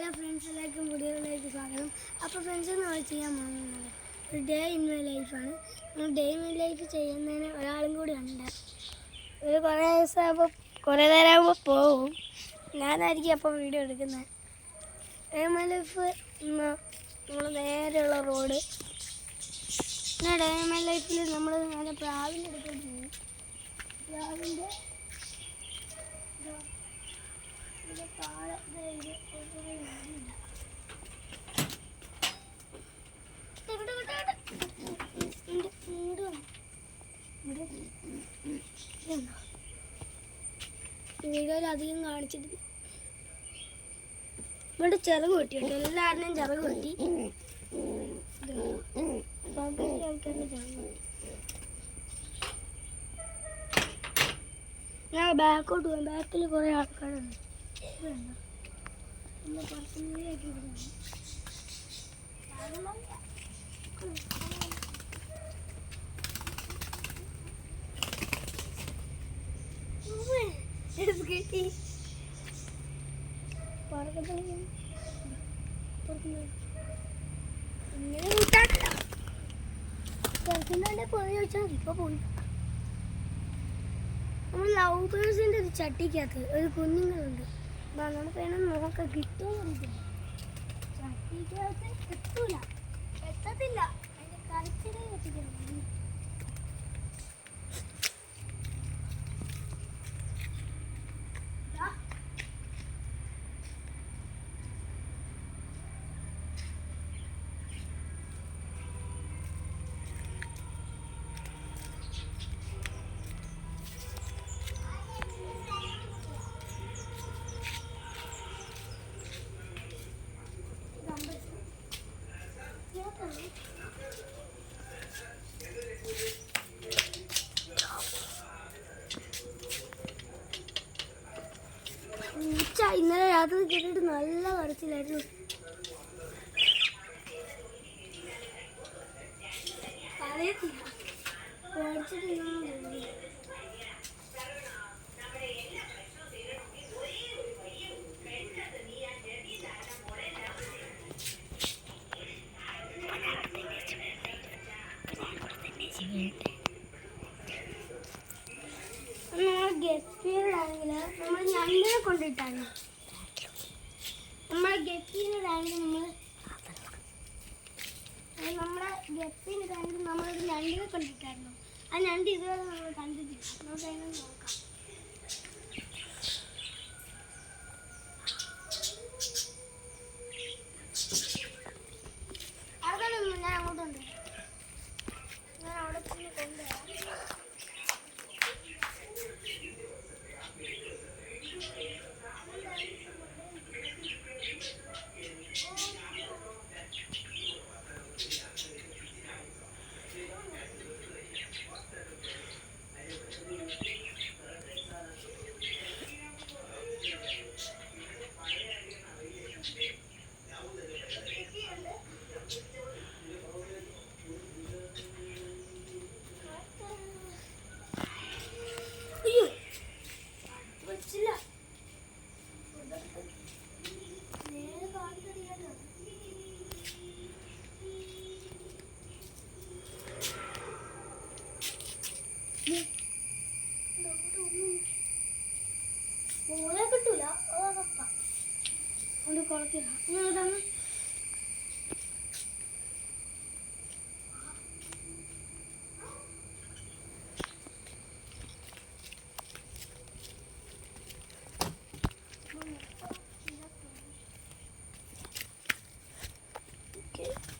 Hello friends, എല്ലാവർക്കും വീഡിയോയിലേക്ക് സ്വാഗതം. അപ്പോൾ ഫ്രണ്ട്സ് നമ്മൾ ചെയ്യാൻ പോകുന്നത് ഒരു ഡേ ഇൻ മൈ ലൈഫാണ്. നമ്മൾ ഡേ ഇൻ മൈ ലൈഫ് ചെയ്യുന്നതിന് ഒരാളും കൂടി ഉണ്ട്. ഒരു കുറേ ദിവസമാകുമ്പോൾ കുറേ നേരമാകുമ്പോൾ പോവും. ഞാനായിരിക്കും അപ്പോൾ വീഡിയോ എടുക്കുന്നത്. ഡേ ഇൻ മൈ ലൈഫ് നമ്മൾ നേരെയുള്ള റോഡ്. പിന്നെ ഡേ ഇൻ മൈ ലൈഫിൽ നമ്മൾ നേരെ പ്രാവിൻ്റെ അടുത്തോട്ട് പോകും. പ്രാവിൻ്റെ വീഡിയോയിൽ അധികം കാണിച്ചിട്ടില്ല. ഇവിടെ ചിറക് കൊട്ടിയുണ്ട്, എല്ലാവരുടെയും ചിറക് കൊട്ടി. ആൾക്കാരുടെ ചിറക് കൊട്ടി. ഞാൻ ബാക്കോട്ട് പോകാം. ബാക്കിൽ കുറേ ആൾക്കാരുണ്ട്. പോയി ചോദിച്ചാൽ ഇപ്പൊ പോയി. നമ്മൾ ലവ് ബേഴ്സിൻ്റെ ഒരു ചട്ടിക്കകത്ത് ഒരു കുഞ്ഞുങ്ങളുണ്ട്. അപ്പം നമുക്ക് വേണം നോക്കാം, കിട്ടുമെന്ന് ചട്ടിക്കകത്ത് എത്തൂല, എത്തത്തില്ല. അതിൻ്റെ കരച്ചിലേ എത്തിക്കണം. ഇന്നലെ രാത്രി കേട്ടിട്ട് നല്ല കരച്ചിലായിരുന്നു. ഗപ്പിയിലാണെങ്കിൽ നമ്മൾ ഞണ്ടിനെ കൊണ്ടിട്ടാണ്. നമ്മളെ ഗപ്പിയിലാണെങ്കിൽ നമ്മളൊരു ഞണ്ടിനെ കൊണ്ടിട്ടായിരുന്നു. ആ ഞണ്ട് ഇതുവരെ നമ്മൾ കണ്ടിട്ടില്ല. നമുക്ക് അതിനെ നോക്കാം. അവിടെ ഞാൻ അങ്ങോട്ടുണ്ട്. ഞാൻ അവിടെ തന്നെ കൊണ്ടുവരാം. കിട്ടൂല, കുളത്തിലാണ്.